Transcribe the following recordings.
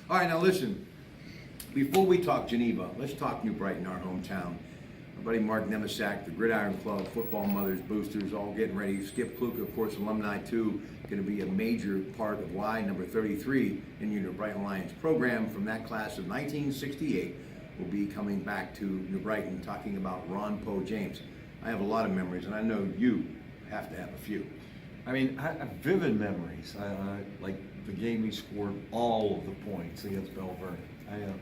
All right, now listen. Before we talk Geneva, let's talk New Brighton, our hometown. My buddy Mark Nemisak, the Gridiron Club, Football Mothers, Boosters, all getting ready. Skip Kluka, of course, alumni too, going to be a major part of Y, number 33 in your New Brighton Lions program from that class of 1968. Will be coming back to New Brighton, talking about Ron Poe James. I have a lot of memories, and I know you have to have a few. I mean, I have vivid memories. Like the game he scored all of the points against Belle Vernon.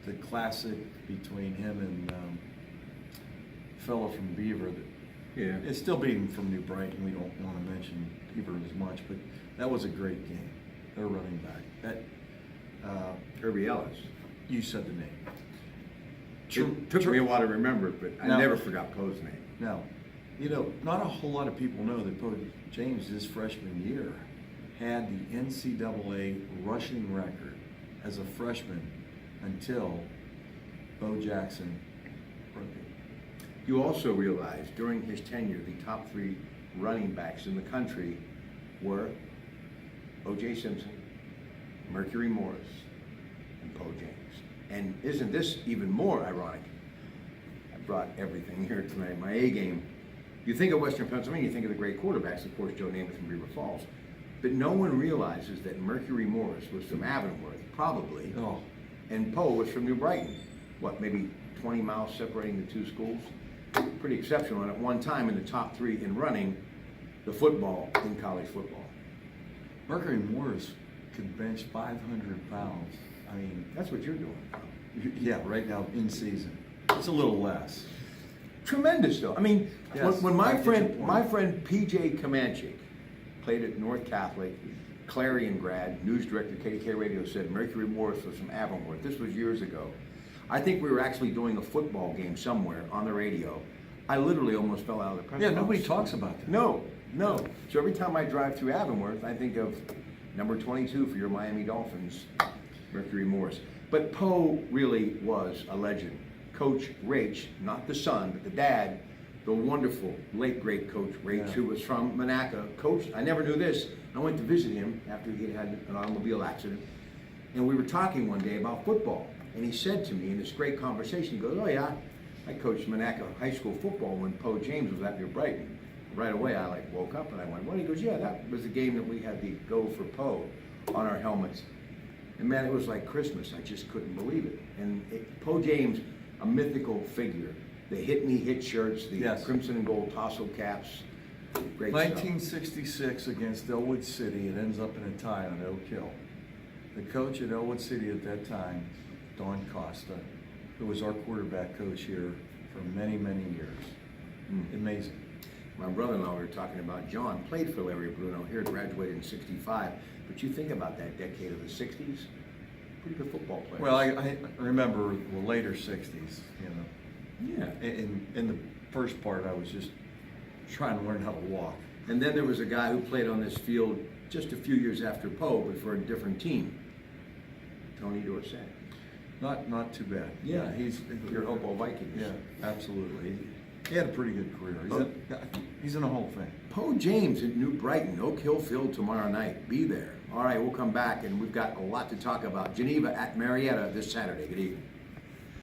The classic between him and fellow from Beaver that is still being from New Brighton. We don't want to mention Beaver as much, but that was a great game. Their running back. That Herbie Ellis. You said the name. It took me a while to remember it, but I never forgot Poe's name. Now, not a whole lot of people know that Poe James, his freshman year, had the NCAA rushing record as a freshman until Bo Jackson broke it. You also realize during his tenure, the top 3 running backs in the country were O.J. Simpson, Mercury Morris, and Poe James. And isn't this even more ironic? I brought everything here tonight, my A game. You think of Western Pennsylvania, you think of the great quarterbacks, of course, Joe Namath from Beaver Falls. But no one realizes that Mercury Morris was from Avonworth, probably, and Poe was from New Brighton. What, maybe 20 miles separating the two schools? Pretty exceptional, and at one time in the top 3 in running the football in college football. Mercury Morris could bench 500 pounds. I mean, that's what you're doing. Yeah, right now in season. It's a little less. Tremendous, though. I mean, yes, when my friend P.J. Comanchic played at North Catholic, Clarion grad, news director, KDK Radio, said Mercury Morris was from Avonworth. This was years ago. I think we were actually doing a football game somewhere on the radio. I literally almost fell out of the press box. Nobody talks about that. No. So every time I drive through Avonworth, I think of number 22 for your Miami Dolphins, Mercury Morris. But Poe really was a legend. Coach Rach, not the son, but the dad, the wonderful, late, great Coach Rach, who was from Monaca. Coach, I never knew this. I went to visit him after he had an automobile accident, and we were talking one day about football. And he said to me in this great conversation, he goes, "Oh yeah, I coached Monaca high school football when Poe James was at New Brighton." Right away, I woke up and I went, "What?" He goes, "Yeah, that was the game that we had the Go for Poe on our helmets." And man, it was like Christmas. I just couldn't believe it. And Poe James, a mythical figure. The Hit Me Hit shirts, the crimson and gold tassel caps. Great 1966 stuff. Against Elwood City, it ends up in a tie on Oak Hill. The coach at Elwood City at that time, Don Costa, who was our quarterback coach here for many, many years. Amazing. My brother-in-law, we were talking about, John, played for Larry Bruno here, graduated in '65. But you think about that decade of the 60s, pretty good football players. Well, I remember the later 60s, Yeah. In the first part, I was just trying to learn how to walk. And then there was a guy who played on this field just a few years after Poe, but for a different team, Tony Dorsett. Not too bad. Yeah, he's your Hopo Vikings. Yeah, absolutely. He had a pretty good career. He's in the Hall of Fame. Poe James at New Brighton, Oak Hill Field tomorrow night. Be there. All right, we'll come back, and we've got a lot to talk about. Geneva at Marietta this Saturday. Good evening.